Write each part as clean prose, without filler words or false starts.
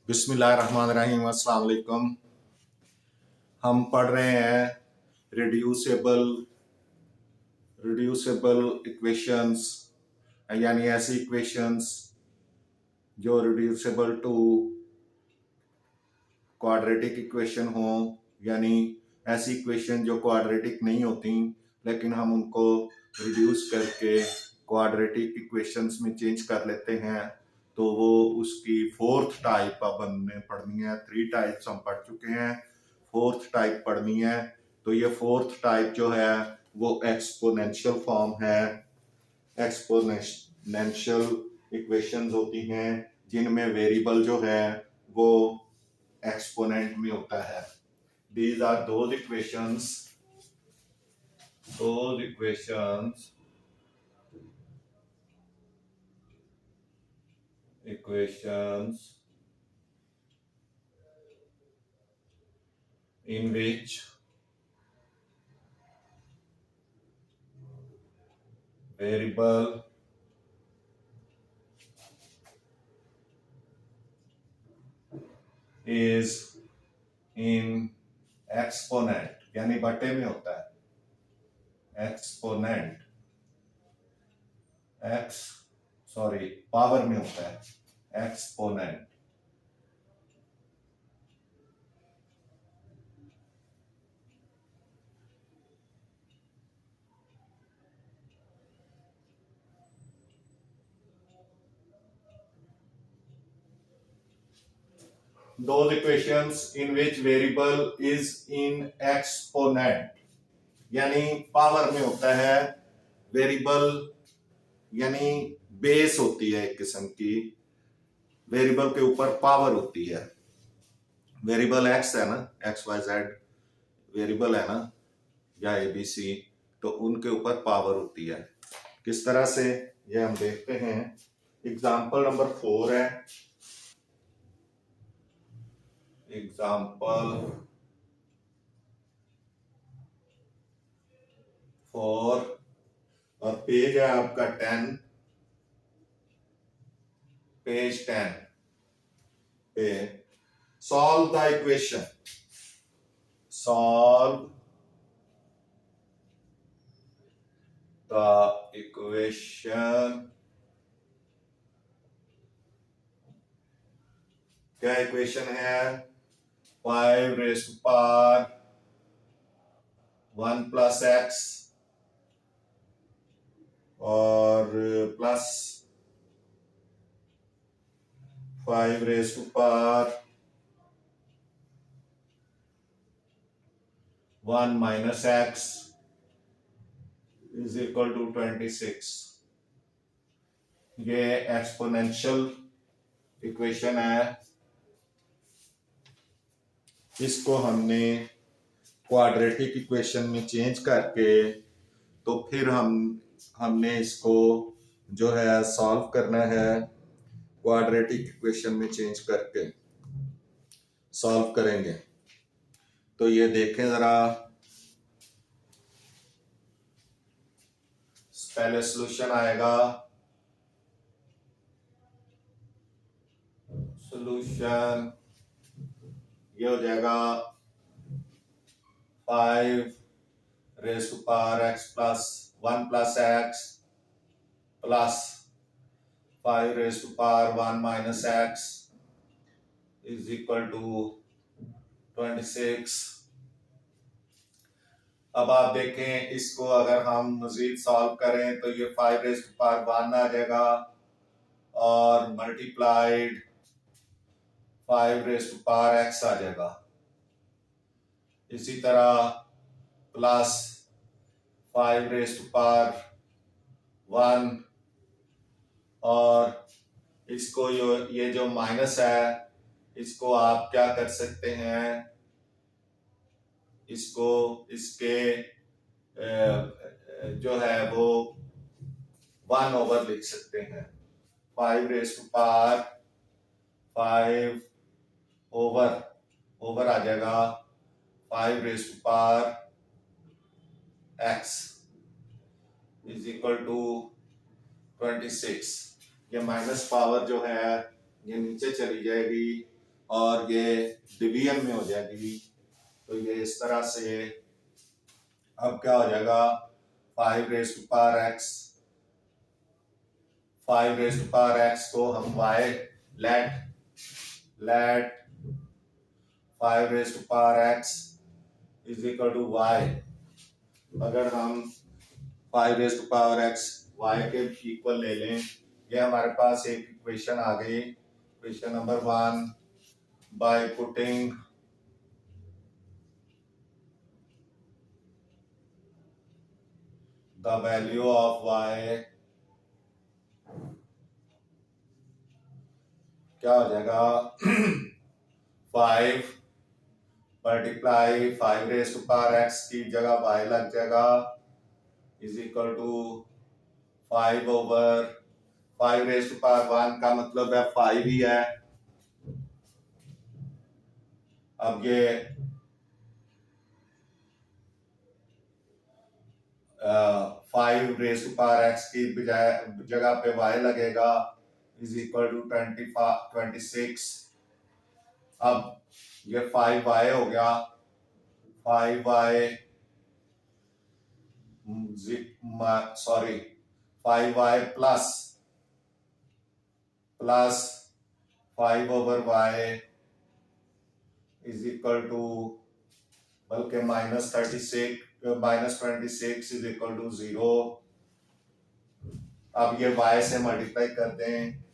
बिस्मिल्लाहिर्रहमानिर्रहीम। अस्सलाम वालेकुम। हम पढ़ रहे हैं रिड्यूसेबल रिड्यूसेबल इक्वेशंस, यानी ऐसी इक्वेशंस जो रिड्यूसेबल टू क्वाड्रेटिक इक्वेशन हो, यानी ऐसी इक्वेशन जो क्वाड्रेटिक नहीं होती लेकिन हम उनको रिड्यूस करके क्वाड्रेटिक इक्वेशंस में चेंज कर लेते हैं, तो वो उसकी फोर्थ टाइप अब हमने पढ़नी है। 3 टाइप्स हम पढ़ चुके हैं, फोर्थ टाइप पढ़नी है। तो ये फोर्थ टाइप जो है वो एक्सपोनेंशियल फॉर्म है। एक्सपोनेंशियल इक्वेशंस होती हैं जिनमें वेरिएबल जो है वो एक्सपोनेंट में होता है। These are those equations in which variable is in exponent, यानी बटे में होता है। एक्सपोनेंट पावर में होता है exponent. Those equations in which variable is in exponent, यानी पावर में होता है। वेरिएबल यानी बेस होती है एक किस्म की, वेरिएबल के ऊपर पावर होती है। वेरिएबल एक्स है ना, एक्स वाई जेड वेरिएबल है ना, या एबीसी, तो उनके ऊपर पावर होती है। किस तरह से ये हम देखते हैं। एग्जाम्पल नंबर 4 है। एग्जाम्पल 4 और पेज है आपका 10, पेज 10 पे solve the equation. Solve the equation. क्या इक्वेशन है? 5 raise to power 1 plus x और plus 5 raise to power 1 minus x is equal to 26। ये एक्सपोनेंशियल इक्वेशन है। इसको हमने क्वाड्रेटिक इक्वेशन में चेंज करके तो फिर हमने इसको जो है सॉल्व करना है। क्वाड्रेटिक इक्वेशन में चेंज करके सॉल्व करेंगे। तो ये देखें जरा, पहले सॉल्यूशन आएगा। सॉल्यूशन ये हो जाएगा 5 raise to power X plus 1 plus X plus 5 raise to power 1 minus x is equal to 26। अब आप देखें, इसको अगर हम मजीद सॉल्व करें तो ये 5 रेज़ टू पावर 1 आ जाएगा और multiplied 5 raise to power x आ जाएगा। इसी तरह प्लस 5 रेज़ टू पावर 1 और इसको ये जो माइनस है इसको आप क्या कर सकते हैं, इसको इसके जो है वो 1 ओवर लिख सकते हैं। 5 रेज़ टू पावर 5 ओवर आ जाएगा 5 raise to power x is equal to 26। ये माइनस पावर जो है ये नीचे चली जाएगी और ये डिवीजन में हो जाएगी। तो ये इस तरह से अब क्या हो जाएगा 5 raise to power x, 5 raise to power x को हम y let 5 raise to power x is equal to y। अगर हम 5 raise to power x y के इक्वल ले लें, ये हमारे पास एक इक्वेशन आ गई, equation number 1, by putting the value of y, क्या हो जाएगा 5 multiply 5 raise to power x की जगह y लग जाएगा is equal to 5 over 5 raise to power 1 का मतलब है 5 ही है। अब ये 5 रेज टू पावर एक्स की बजाय जगह पे y लगेगा इज इक्वल टू 26। अब ये 5y हो गया, 5y sorry 5y plus 5 over y is equal to बल्कि -26 इज इक्वल टू 0। अब ये y से मल्टीप्लाई कर दें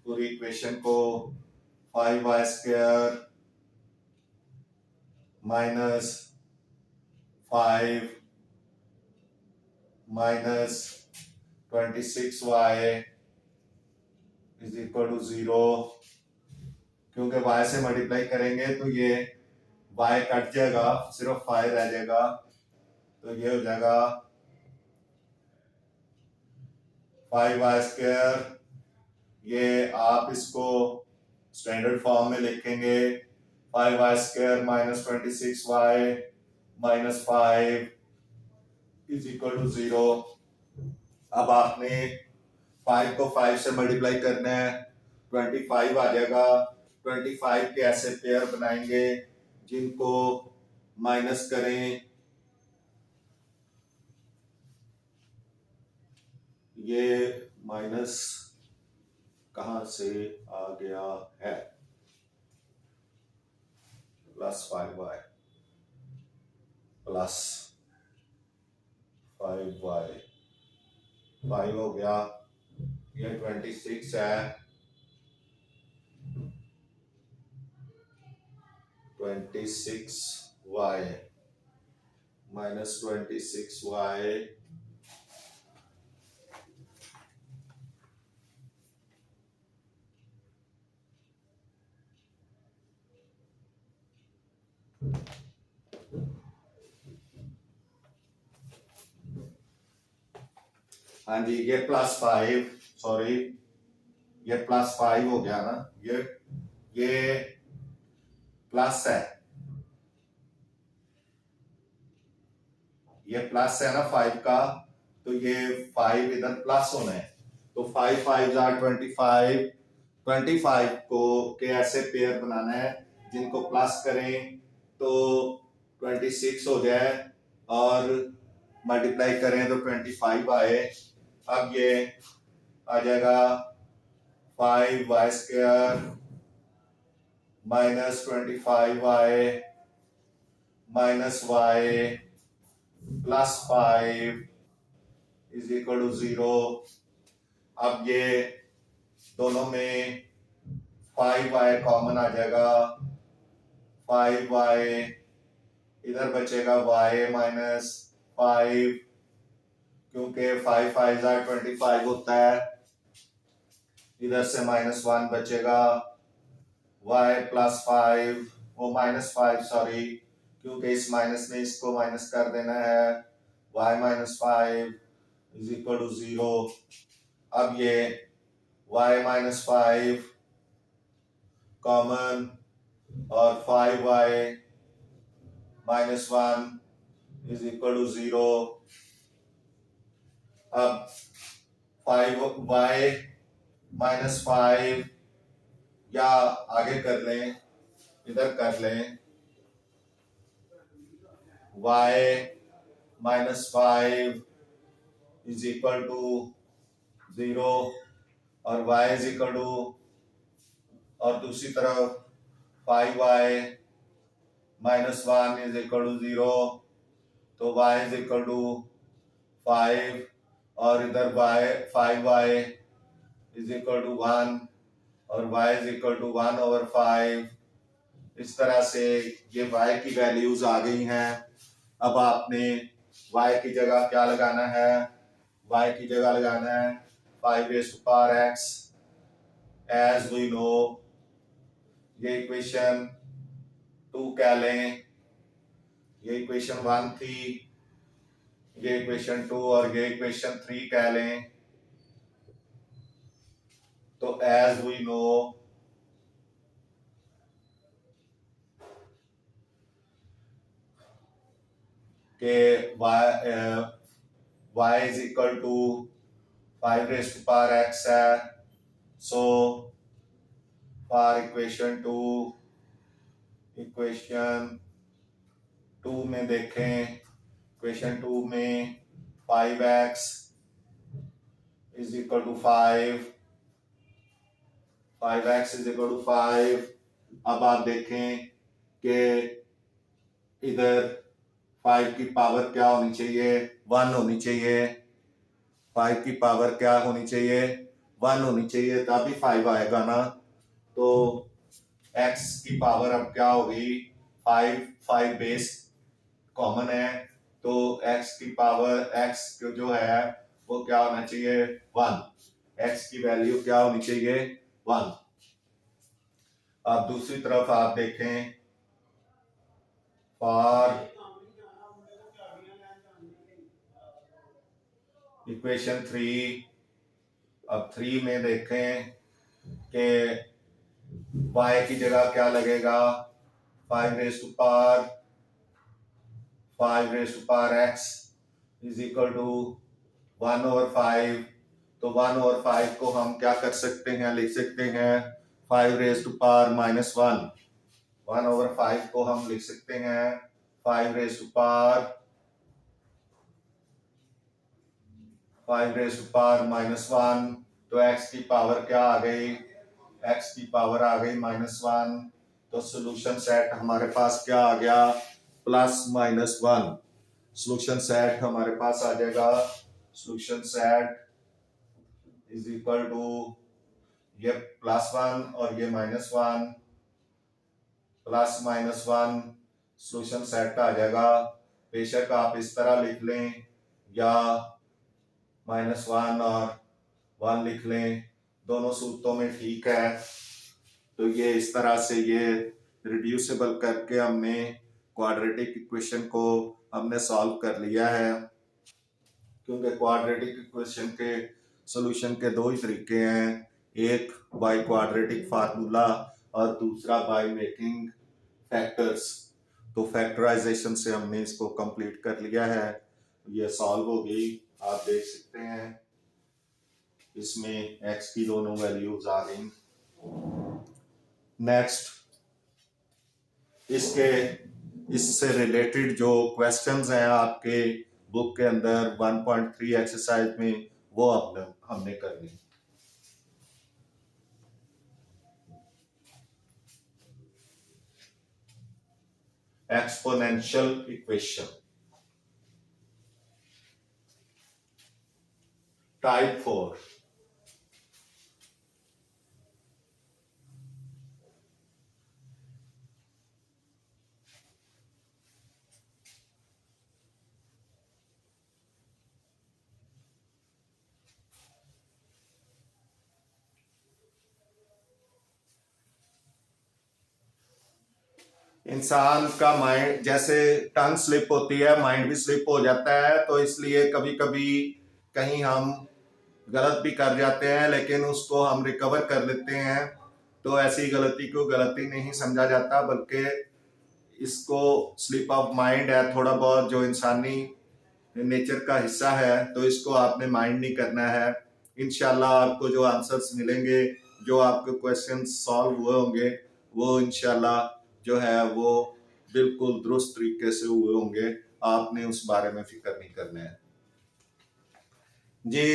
पूरी इक्वेशन को, 5y square minus 5 minus 26y is equal to 0। क्योंकि y से मल्टीप्लाई करेंगे तो ये y कट जाएगा, सिर्फ 5 रह जाएगा, तो ये हो जाएगा 5y स्क्वायर। ये आप इसको स्टैंडर्ड फॉर्म में लिखेंगे 5y square minus 26y minus 5 is equal to 0। अब आपने 5 को 5 से मल्टीप्लाई करना है, 25 आ जाएगा। 25 के ऐसे पेयर बनाएंगे जिनको माइनस करें, ये माइनस कहां से आ गया है, प्लस 5y प्लस 5y 5 हो गया, ये 26 है, 26y माइनस 26y हाँ जी, ये प्लस 5 सॉरी ये प्लस 5 हो गया ना, ये प्लस है, ये प्लस है ना 5 का, तो ये 5 इधर प्लस होना है, तो 5 5 जार 25, 25 को के ऐसे पेयर बनाना है जिनको प्लस करें तो 26 हो जाए और मल्टीप्लाई करें तो 25 आए। अब ये आ जाएगा 5y square minus 25y minus y plus 5 is equal to 0। अब ये दोनों में 5y कॉमन आ जाएगा, 5y इधर बचेगा y माइनस 5, क्योंकि 5 5 जार 25 होता है, इधर से -1 बचेगा, y प्लस 5 वो -5 सॉरी, क्योंकि इस माइनस में इसको माइनस कर देना है, y minus 5 is equal to 0। अब ये y माइनस 5 कॉमन और 5y minus 1 is equal to 0। अब 5y माइनस 5 या आगे कर लें इधर कर लें y -5 इज इक्वल टू 0 और y इज इक्वल टू, और दूसरी तरफ 5y -1 इज इक्वल टू 0, तो y इज इक्वल टू 5 और इधर y 5y is equal to 1 और y इज इक्वल टू 1/5। इस तरह से ये y की वैल्यूज आ गई हैं। अब आपने y की जगह क्या लगाना है? y की जगह लगाना है 5⁻x। एज वी नो, ये इक्वेशन 2 कह लें, ये इक्वेशन 1 थी, ये इक्वेशन 2 और ये इक्वेशन 3 कह लें। तो एज वी नो के y is equal to 5⁻x है। सो फॉर इक्वेशन 2 में देखें, इक्वेशन 2 में 5x is equal to 5x is equal to 5। अब आप देखें कि इधर 5 की पावर क्या होनी चाहिए? 1 होनी चाहिए। 5 की पावर क्या होनी चाहिए? 1 होनी चाहिए, तभी 5 आएगा ना। तो x की पावर अब क्या होगी? 5 बेस कॉमन है, तो x की पावर x जो है वो क्या होना चाहिए? 1। x की वैल्यू क्या होनी चाहिए? 1। अब दूसरी तरफ आप देखें, फॉर इक्वेशन 3, अब 3 में देखें कि y की जगह क्या लगेगा? 5⁻x is equal to 1/5। तो 1/5 को हम क्या कर सकते हैं? लिख सकते हैं 5⁻−1। 1/5 को हम लिख सकते हैं 5⁻−1। तो x की पावर क्या आ गई? x की पावर आ गई -1। तो सोल्यूशन सेट हमारे पास क्या आ गया? +-1। सोल्यूशन सेट हमारे पास आ जाएगा, solution set is equal to ये +1 और ये -1, +-1 सोल्यूशन सेट आ जाएगा। बेशक आप इस तरह लिख लें या -1 और 1 लिख लें, दोनों सूत्रों में ठीक है। तो ये इस तरह से ये रिड्यूसिबल करके हमने क्वाड्रेटिक इक्वेशन को हमने सॉल्व कर लिया है। क्योंकि क्वाड्रेटिक इक्वेशन के सॉल्यूशन के दो ही तरीके हैं, एक बाय क्वाड्रेटिक फार्मूला और दूसरा बाय मेकिंग फैक्टर्स। तो फैक्टराइजेशन से हमने इसको कंप्लीट कर लिया है, ये सॉल्व हो गई। आप देख सकते हैं इसमें x की दोनों वैल्यूज आ गई। नेक्स्ट, इससे रिलेटेड जो क्वेश्चंस हैं आपके बुक के अंदर 1.3 एक्सरसाइज में, वो हमने करनी। Exponential equation type 4। इंसान का माइंड, जैसे टंग स्लिप होती है, माइंड भी स्लिप हो जाता है। तो इसलिए कभी कभी कहीं हम गलत भी कर जाते हैं, लेकिन उसको हम रिकवर कर लेते हैं। तो ऐसी गलती को गलती नहीं समझा जाता, बल्कि इसको स्लिप ऑफ माइंड है थोड़ा बहुत, जो इंसानी नेचर का हिस्सा है। तो इसको आपने माइंड नहीं करना है। इंशाल्लाह आपको जो आंसर्स मिलेंगे, जो आपके क्वेश्चन सॉल्व हुए होंगे, वो इंशाल्लाह जो है वो बिल्कुल दुरुस्त तरीके से हुए होंगे, आपने उस बारे में फिक्र नहीं करना है जी।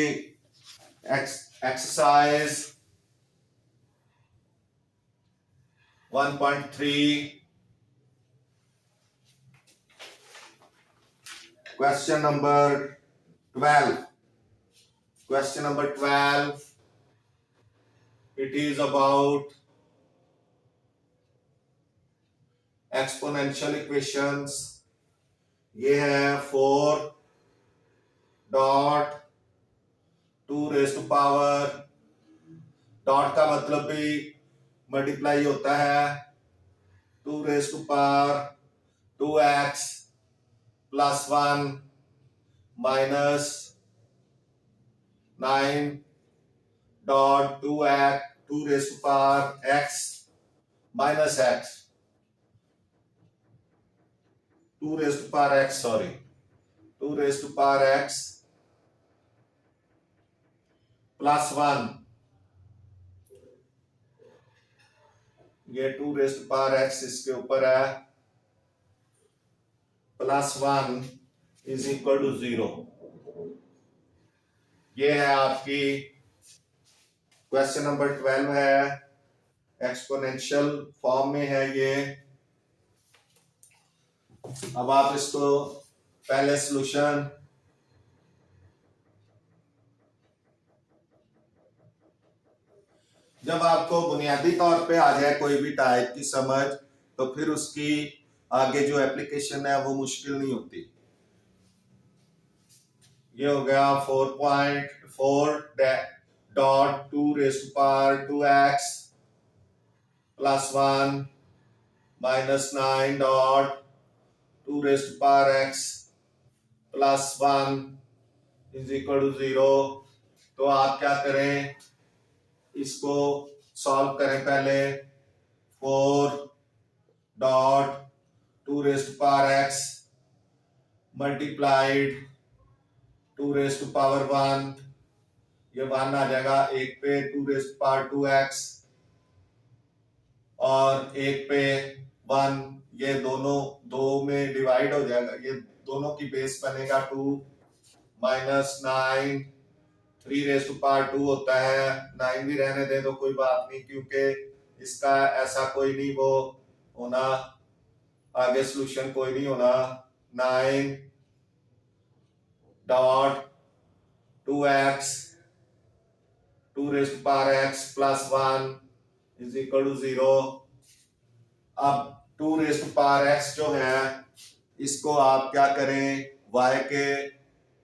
Exercise 1.3 question number 12। Question number 12, it is about exponential equations. ये है 4 dot 2 raise to power, dot का मतलब भी मल्टीप्लाई होता है, 2 raise to power 2x plus 1 minus 9 dot 2 raise to power x minus x, 2 raise to power x, sorry 2 raise to power x plus 1, ये 2 raise to power x इसके ऊपर है, plus 1 is equal to 0। ये है आपकी question number 12 है, exponential form में है ये। अब आप इसको पहले सॉल्यूशन, जब आपको बुनियादी तौर पे आ जाए कोई भी टाइप की समझ, तो फिर उसकी आगे जो एप्लीकेशन है वो मुश्किल नहीं होती। ये हो गया 4.4 dot 2 raise to power 2x plus 1 minus 9 dot 2 raise to power x plus 1 is equal to 0। तो आप क्या करें, इसको सॉल्व करें पहले। 4 dot 2 raise to power x multiplied 2 raise to power 1, ये 1 आ जाएगा, एक पे 2 रेज टू पावर 2x और एक पे 1, ये दोनों 2 में डिवाइड हो जाएगा, ये दोनों की बेस बनेगा 2 माइनस 9, 3 रेज टू पावर 2 होता है, 9 भी रहने दे तो कोई बात नहीं, क्योंकि इसका ऐसा कोई नहीं वो होना, आगे सॉल्यूशन कोई नहीं होना। 9 dot 2x 2 raise to power x plus 1 is equal to 0। अब 2 रेज टू पावर x जो है इसको आप क्या करें, y के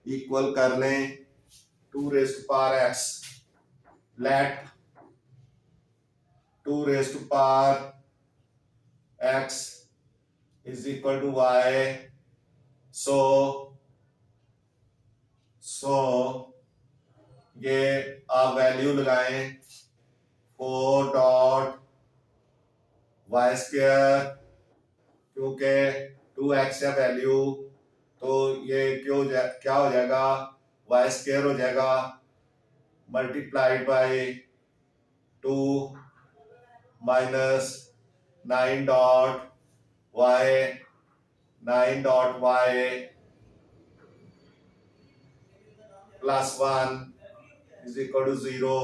इक्वल कर लें 2 raise to power x, let 2 raise to power x is equal to y। So ये आप वैल्यू लगाएं 4 डॉट वाई स्क्वायर, क्योंकि 2x है वैल्यू, तो ये क्या हो जाएगा, वाई स्क्वायर हो जाएगा multiplied by 2 minus 9 dot y, 9 dot y plus 1 is equal to 0।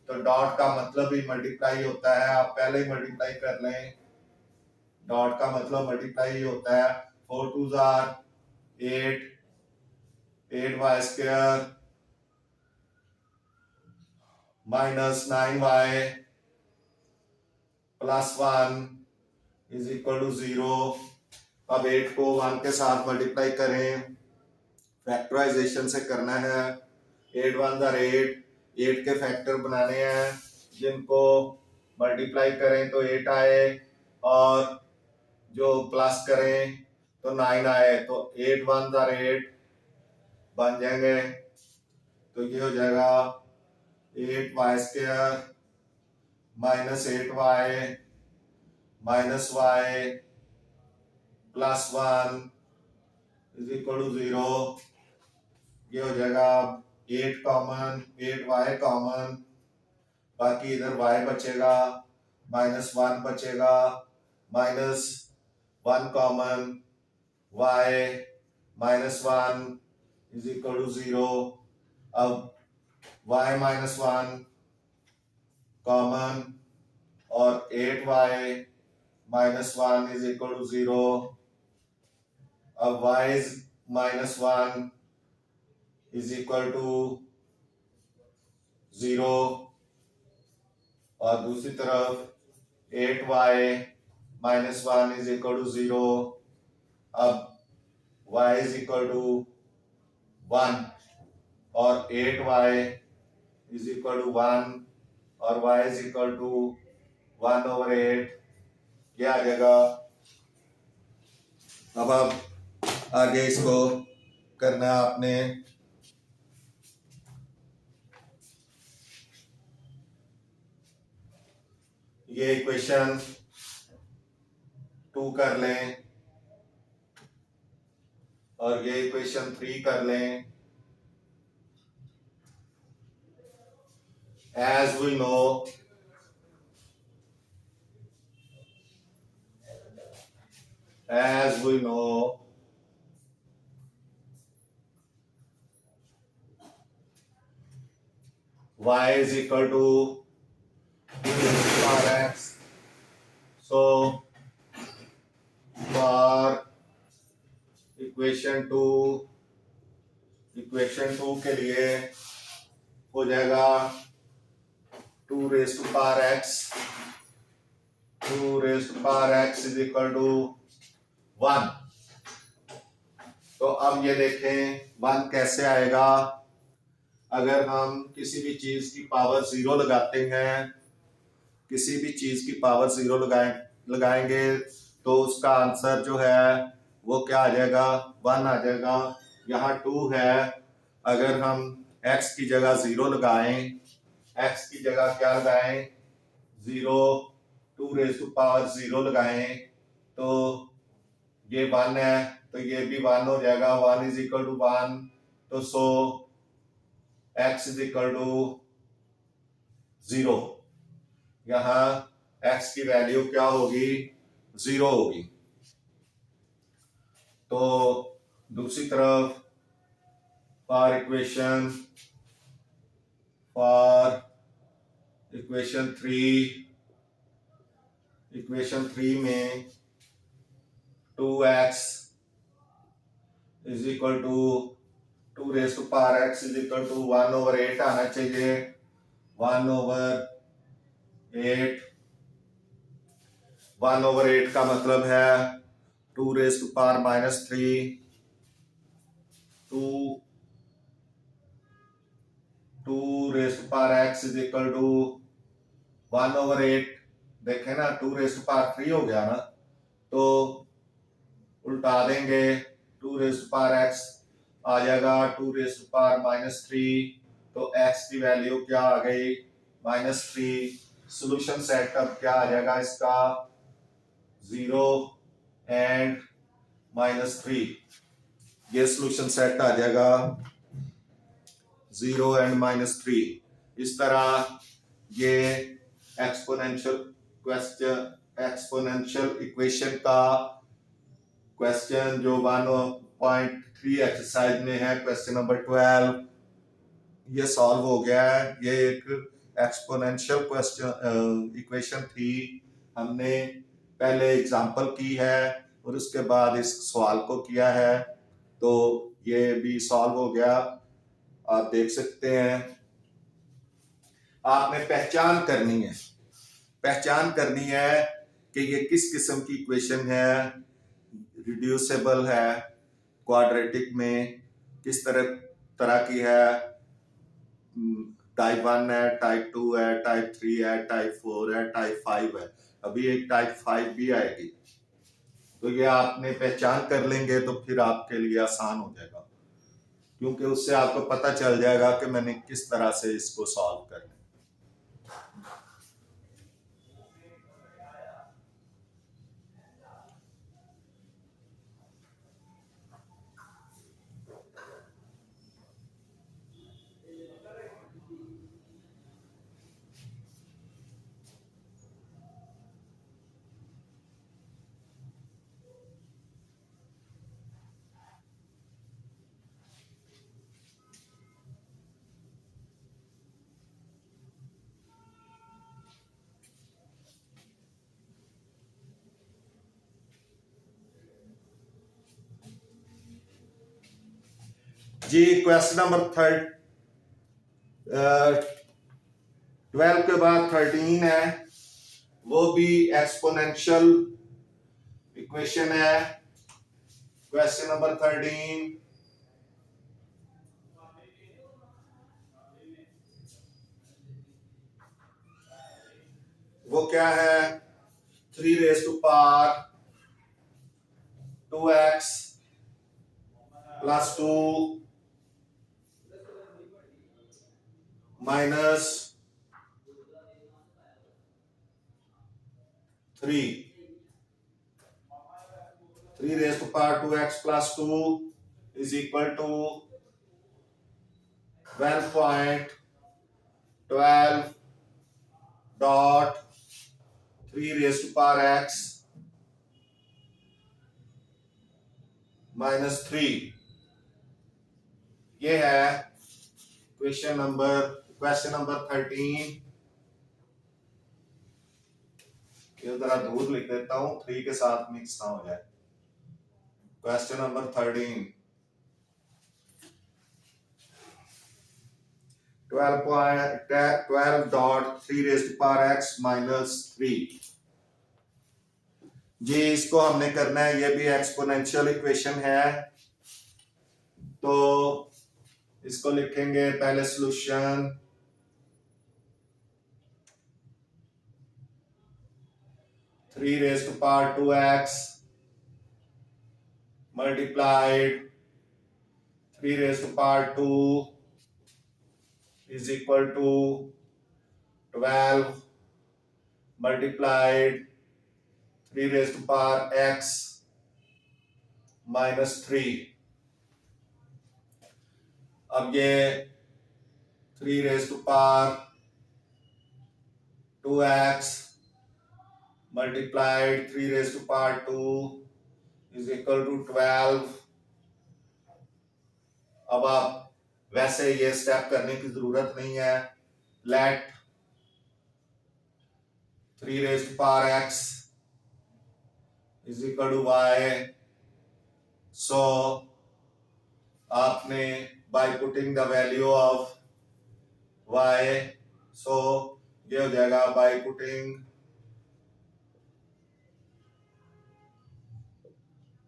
तो डॉट का मतलब ही मल्टीप्लाई होता है, आप पहले ही मल्टीप्लाई कर लें, डॉट का मतलब मल्टीप्लाई ही होता है। 4 2 8, 8y square minus 9y plus 1 is equal to 0। अब 8 को 1 के साथ मल्टीप्लाई करें, फैक्टराइजेशन से करना है, 8 1 8, 8 के फैक्टर बनाने हैं, जिनको मल्टीप्लाई करें तो 8 आए और जो प्लस करें तो 9 आए, तो 8 1 8 बन जाएंगे। तो ये हो जाएगा 8y square minus 8y minus y plus 1 is equal to 0। ये हो जाएगा 8 कॉमन, 8y कॉमन, बाकी इधर y बचेगा, माइनस 1 बचेगा, minus 1 common, y minus 1 is equal to 0। अब y माइनस 1 कॉमन और 8y minus 1 is equal to 0। अब y minus 1 is equal to 0 और दूसरी तरफ 8y minus 1 is equal to 0। अब y इज इक्वल टू 1 और 8y इज इक्वल टू 1 और y is equal to 1/8। क्या आ जाएगा? अब आप आगे इसको करना आपने ये इक्वेशन 2 कर लें और ये इक्वेशन 3 कर लें। As we know, y is equal to 2 power x. So for equation 2 के लिए हो जाएगा 2 raise to power x, 2 raise to power x is equal to 1। तो अब ये देखें 1 कैसे आएगा। अगर हम किसी भी चीज की पावर 0 लगाते हैं, किसी भी चीज की पावर 0 लगाएंगे तो उसका आंसर जो है वो क्या आ जाएगा? 1 आ जाएगा। यहाँ 2 है, अगर हम x की जगह 0 लगाएं, x की जगह क्या लगाएं? 0, 2 रेज़ टू पावर 0 लगाएं तो ये 1 है तो ये भी 1 हो जाएगा। 1 इज इक्वल टू 1, तो सो x इज इक्वल टू 0। यहाँ x की वैल्यू क्या होगी? 0 होगी। तो दूसरी तरफ फॉर इक्वेशन 3 में 2x is equal to 2 raise to power x is equal to 1/8 आना चाहिए। 1/8 का मतलब है 2 raise to power -3, 2 raise to power x is equal to 1/8। देखें ना, 2 रेज़ टू पावर 3 हो गया ना, तो उल्टा देंगे 2 रेज़ टू पावर x आ जाएगा 2 रेज़ टू पावर -3। तो x की वैल्यू क्या आ गई? -3। सॉल्यूशन सेट अब क्या आ जाएगा इसका? 0 एंड -3। ये सॉल्यूशन सेट आ जाएगा 0 एंड -3। इस तरह ये एक्सपोनेंशियल इक्वेशन का क्वेश्चन जो 1.3 एक्सरसाइज में है, क्वेश्चन नंबर 12, ये सॉल्व हो गया है। ये एक एक्सपोनेंशियल क्वेश्चन इक्वेशन थी, हमने पहले एग्जांपल की है और उसके बाद इस सवाल को किया है, तो ये भी सॉल्व हो गया। आप देख सकते हैं। आपने पहचान करनी है कि ये किस किस्म की इक्वेशन है, रिड्यूसिबल है, क्वाड्रेटिक में किस तरह की है, टाइप 1 है, टाइप 2 है, टाइप 3 है, टाइप 4 है, टाइप 5 है, अभी एक टाइप 5 भी आएगी। तो ये आपने पहचान कर लेंगे तो फिर आपके लिए आसान हो जाएगा, क्योंकि उससे आपको पता चल जाएगा कि मैंने किस तरह से इसको सॉल्व करना है। जी क्वेश्चन नंबर 12 के बाद 13 है, वो भी एक्सपोनेंशियल इक्वेशन है। क्वेश्चन नंबर 13, वो क्या है? 3 raise to power 2x plus 2 minus 3, 3 raise to power 2x plus 2 is equal to 12.12 dot 3 raise to power x minus 3। ये है क्वेश्चन नंबर 13। ये जरा दूर लिख देता हूं, 3 के साथ मिक्स ना हो जाए। Question number 13, 12 dot 3 raise to power x minus 3। जी इसको हमने करना है, ये भी एक्सपोनेंशियल इक्वेशन है, तो इसको लिखेंगे पहले solution 3 raise to power 2x multiplied 3 raise to power 2 is equal to 12 multiplied 3 raise to power x minus 3। अब ये 3 raise to power 2x multiplied 3 raise to power 2 is equal to 12। अब आप वैसे ये स्टेप करने की जरूरत नहीं है। Let 3 raise to power x is equal to y। So आपने by putting the value of y, so ये हो जाएगा by putting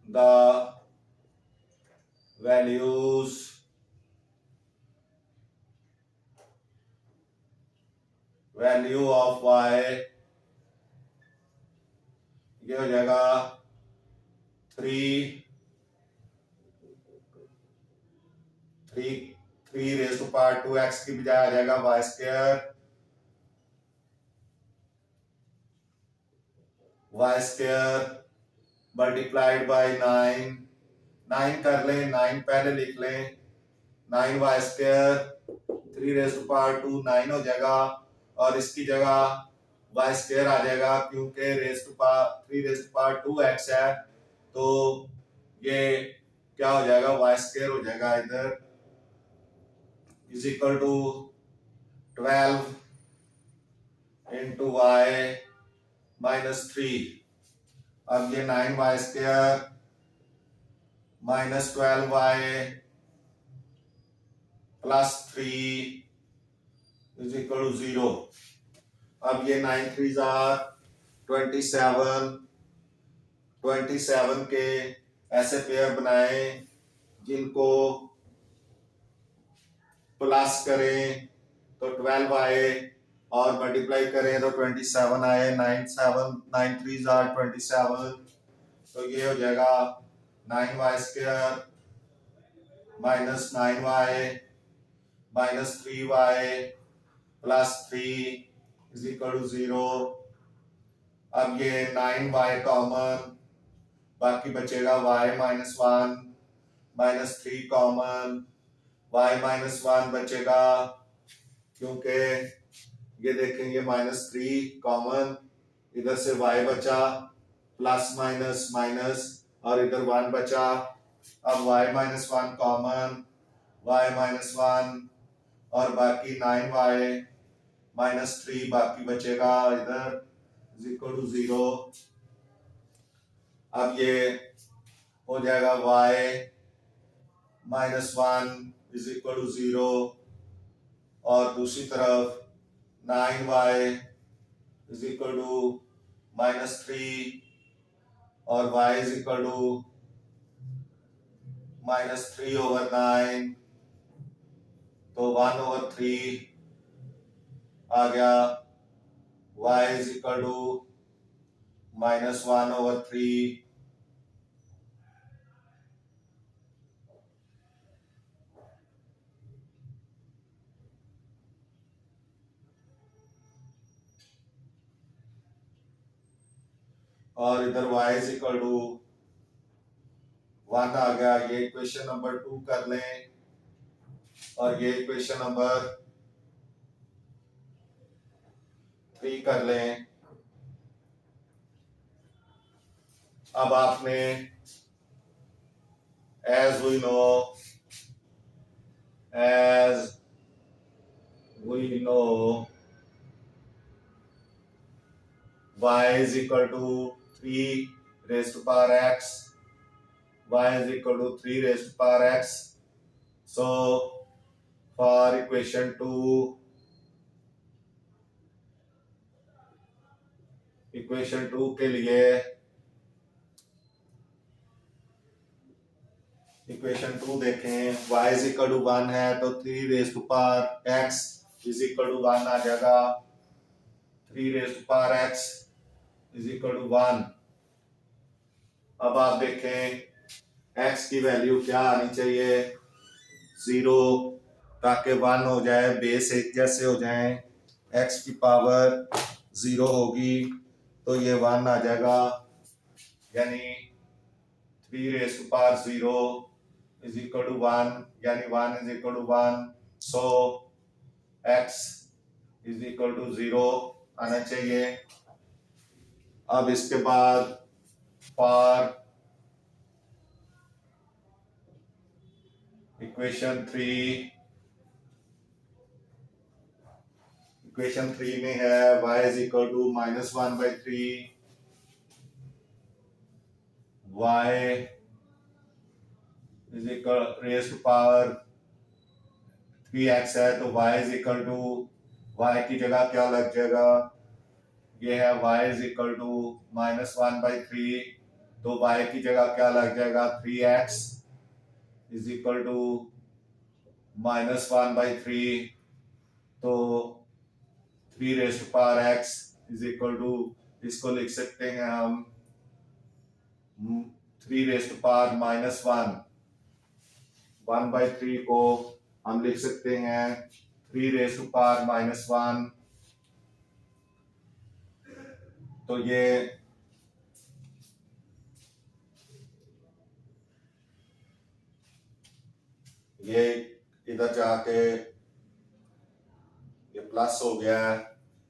the values value of y, ये हो जाएगा 3 रेज टू पावर 2x की बजाय आ जाएगा y स्क्वायर मल्टीप्लाइड बाय 9 कर लें, 9 पहले लिख लें, 9y square 3 raise to power 2 9 हो जाएगा, और इसकी जगह y स्क्वायर आ जाएगा क्योंकि 3 रेज टू पावर 2x है, तो ये क्या हो जाएगा, y स्क्वायर हो जाएगा इधर, is equal to 12 into y minus 3। अब ये 9y square minus 12y plus 3 is equal to 0। अब ये 9 3 जार 27 के ऐसे पेयर बनाए जिनको प्लस करें तो 12 आए और मल्टीप्लाई करें तो 27 आए। 9 3 जार 27, तो ये हो जाएगा 9y square minus 9y minus 3y plus 3 is equal to 0। अब ये 9y कॉमन, बाकी बचेगा y minus 1 minus 3 common, y minus 1 बचेगा क्योंकि ये देखेंगे माइनस 3 कॉमन, इधर से y बचा, प्लस माइनस माइनस और इधर 1 बचा। अब y minus 1 common, y minus 1 और बाकी 9y माइनस 3 बाकी बचेगा इधर, इज इक्वल टू 0। अब ये हो जाएगा y -1 इज इक्वल टू 0, और दूसरी तरफ 9y इज इक्वल टू -3 और y इज इक्वल टू -3/9, तो 1/3 आ गया, y इज इक्वल टू -1/3, और इधर y इज इक्वल टू 1 आ गया। ये इक्वेशन नंबर 2 कर लें, और ये इक्वेशन नंबर 3 कर लें। अब आपने as we know y is equal to 3 raised to power x, y is equal to 3 raised to power x. So for equation 2 के लिए इक्वेशन 2 देखें, y is equal to 1 है तो 3 raised to power x is equal to 1 आ जाएगा। 3 raised to power x is equal to 1। अब आप देखें x की वैल्यू क्या आनी चाहिए, 0, ताकि 1 हो जाए, बेस एक जैसे हो जाए। x की पावर 0 होगी तो ये 1 आ जाएगा, यानी 3 raised to power 0 is equal to 1, यानी 1 is equal to 1। so x is equal to 0 आना चाहिए। अब इसके बाद फॉर इक्वेशन 3 में है y is equal to -1/3, y is equal raised to power 3x है तो y is equal to, y की जगह क्या लग जाएगा, ये है y is equal to -1/3, तो y की जगह क्या लग जाएगा, 3x is equal to -1/3, तो 3 raised to power x is equal to, इसको लिख सकते हैं हम 3 raised to power -1, 1/3 को हम लिख सकते हैं 3 raised to power -1, तो ये इधर जाके ये प्लस हो गया,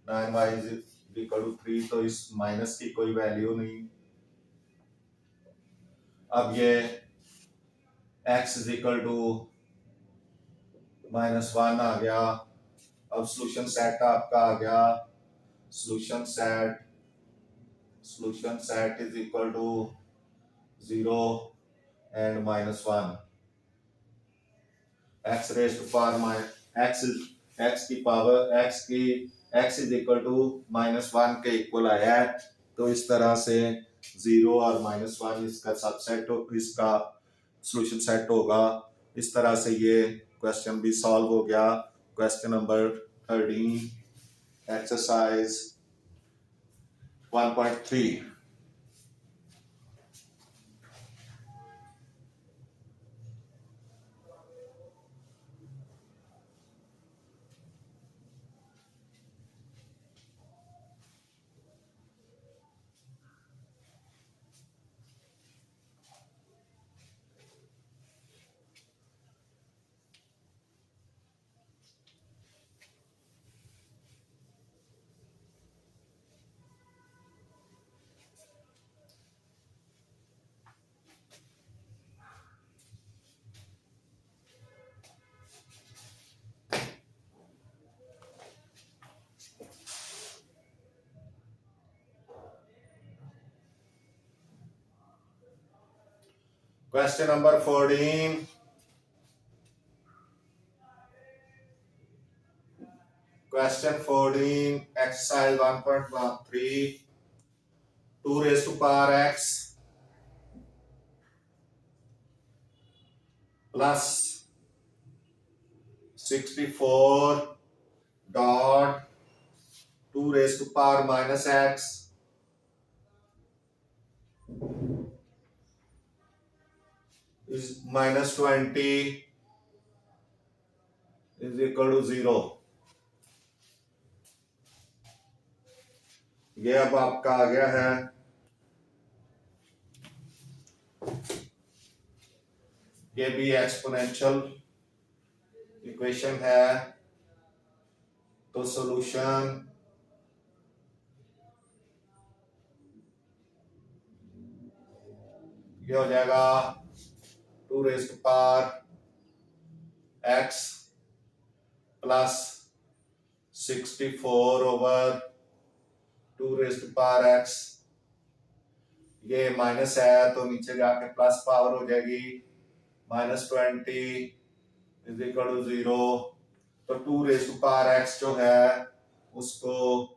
9y is equal to 3, तो इस माइनस की कोई वैल्यू नहीं। अब ये x is equal to -1 आ गया। अब सॉल्यूशन सेट आपका आ गया, solution set is equal to 0 and -1। x raise to power x is equal to -1 के इक्वल आया है, तो इस तरह से 0 और -1 इसका सबसेट, इसका सॉल्यूशन सेट होगा। इस तरह से ये क्वेश्चन भी सॉल्व हो गया। Question number 13 exercise 1.3। Question number 14. Question 14, exercise 1.13, 2 raised to power x plus 64 dot 2 raised to power minus x is minus 20 is equal to 0. ये अब आपका आ गया है ये भी एक्सपोनेंशियल इक्वेशन है, तो सॉल्यूशन ये हो जाएगा 2 raised to power x plus 64 over 2 raised to power x, ये माइनस है तो नीचे जाके प्लस पावर हो जाएगी माइनस 20 इज इक्वल टू 0। तो 2 raised to power x जो है उसको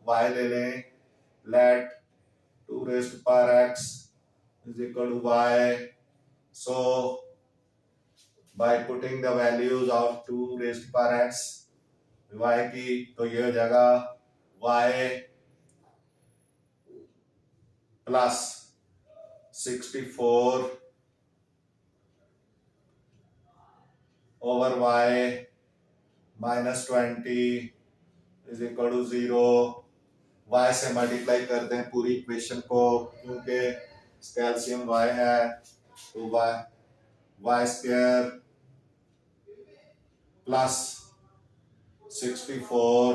y ले लें, late 2 raised to power x is equal to y. So by putting the values of 2 raised to power x y की, तो ये हो जाएगा y plus 64 over y minus 20 is equal to 0। y से मल्टीप्लाई कर दें पूरी इक्वेशन को, क्योंकि कैल्शियम y है तो y square plus 64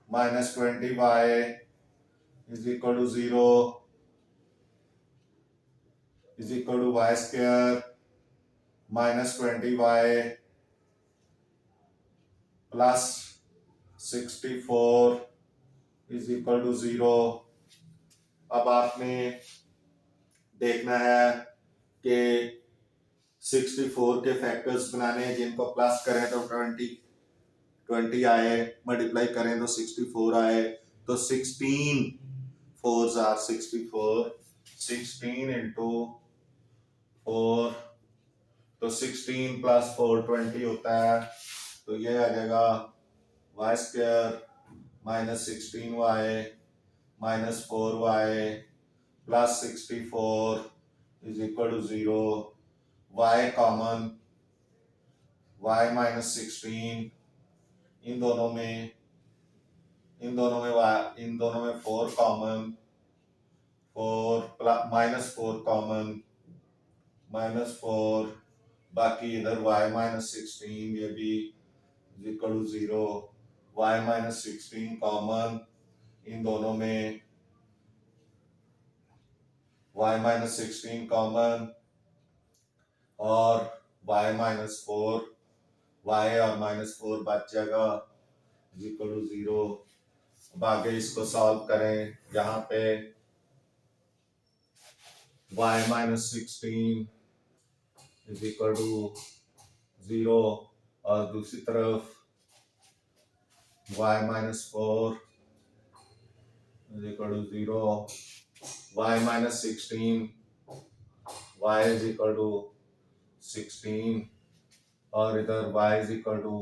minus 20y is equal to 0 is equal to y square minus 20y plus 64 is equal to 0। अब आपने देखना है कि 64 के फैक्टर्स बनाने हैं, जिनको प्लस करें तो 20 आए, मल्टीप्लाई करें तो 64 आए, तो 16 4s आर 64, 16 इंटू 4, तो 16 प्लस 4 20 होता है, तो ये आ जाएगा y square minus 16y minus 4y plus 64 is equal to 0। y common, y minus 16, इन दोनों में y 4 common, 4 minus 4 common, minus 4, बाकी इधर y माइनस 16 ये भी is equal to 0। y minus 16 common, इन दोनों में y माइनस 16 कॉमन और y माइनस 4, y और माइनस 4 बच जाएगा इज इक्वल टू 0। अब आगे इसको सॉल्व करें, यहाँ पे y minus 16 is equal to 0 और दूसरी तरफ y minus 4 is equal to 0, y minus 16, y is equal to 16 और इधर y इज इक्वल टू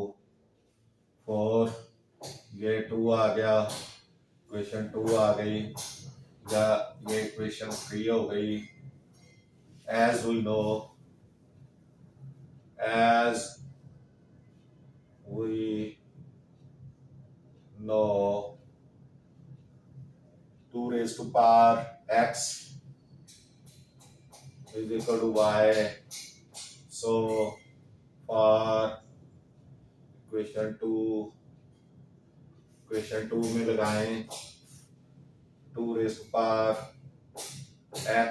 4, ये 2 आ गया, इक्वेशन 2 आ गई, या ये इक्वेशन 3 हो गई। as we know 2 raised to power x is equal to y, so for equation 2 में लगाएं 2 raised to power x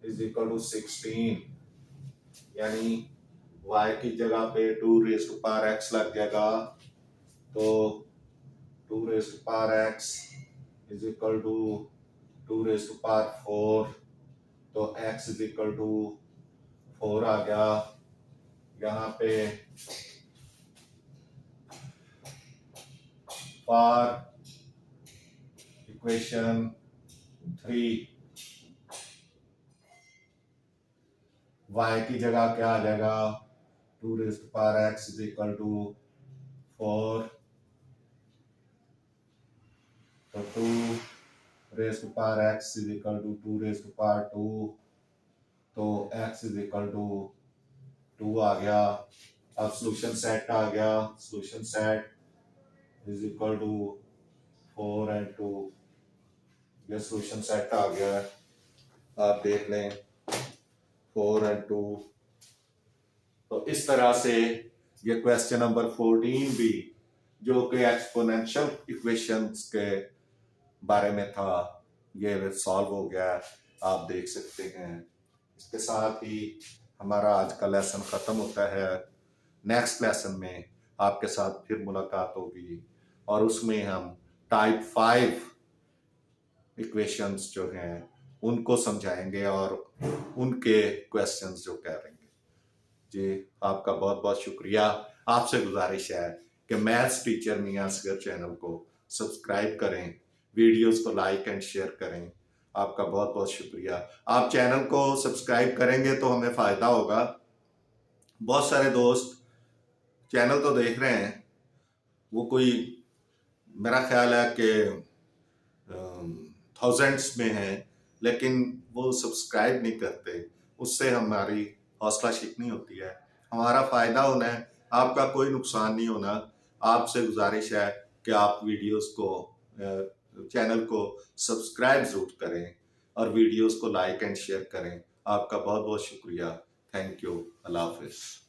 is equal to 16, यानी y की जगह पे 2 raised to power x लग जाएगा, तो 2 raised to power x is equal to 2 raised to power 4, तो x is equal to 4 आ गया। यहाँ पे फॉर इक्वेशन 3 y की जगह क्या आ जाएगा 2 raise to power x is equal to 4 तो 2 raise to power x is equal to 2 raise to power 2 तो x इज इक्वल टू 2 आ गया। अब सॉल्यूशन सेट आ गया solution set is equal to 4 and 2 ये सॉल्यूशन सेट आ गया आप देख लें 4 and 2 तो इस तरह से ये क्वेश्चन नंबर 14 भी जो कि एक्सपोनेंशियल इक्वेशंस के बारे में था ये सॉल्व हो गया आप देख सकते हैं। इसके साथ ही हमारा आज का लेसन ख़त्म होता है। नेक्स्ट लेसन में आपके साथ फिर मुलाकात होगी और उसमें हम टाइप 5 इक्वेशंस जो हैं उनको समझाएंगे और उनके क्वेश्चंस जो करेंगे। जी आपका बहुत बहुत शुक्रिया। आपसे गुजारिश है कि मैथ्स टीचर मियां असगर चैनल को सब्सक्राइब करें, वीडियोस को लाइक एंड शेयर करें। आपका बहुत बहुत शुक्रिया। आप चैनल को सब्सक्राइब करेंगे तो हमें फ़ायदा होगा। बहुत सारे दोस्त चैनल तो देख रहे हैं, वो कोई मेरा ख्याल है कि थाउजेंड्स में हैं, लेकिन वो सब्सक्राइब नहीं करते। उससे हमारी हौसला शिकनी होती है। हमारा फ़ायदा होना है, आपका कोई नुकसान नहीं होना। आपसे गुजारिश है कि आप वीडियोस को चैनल को सब्सक्राइब ज़रूर करें और वीडियोस को लाइक एंड शेयर करें। आपका बहुत बहुत शुक्रिया। Thank you. अल्लाह हाफ़िज़।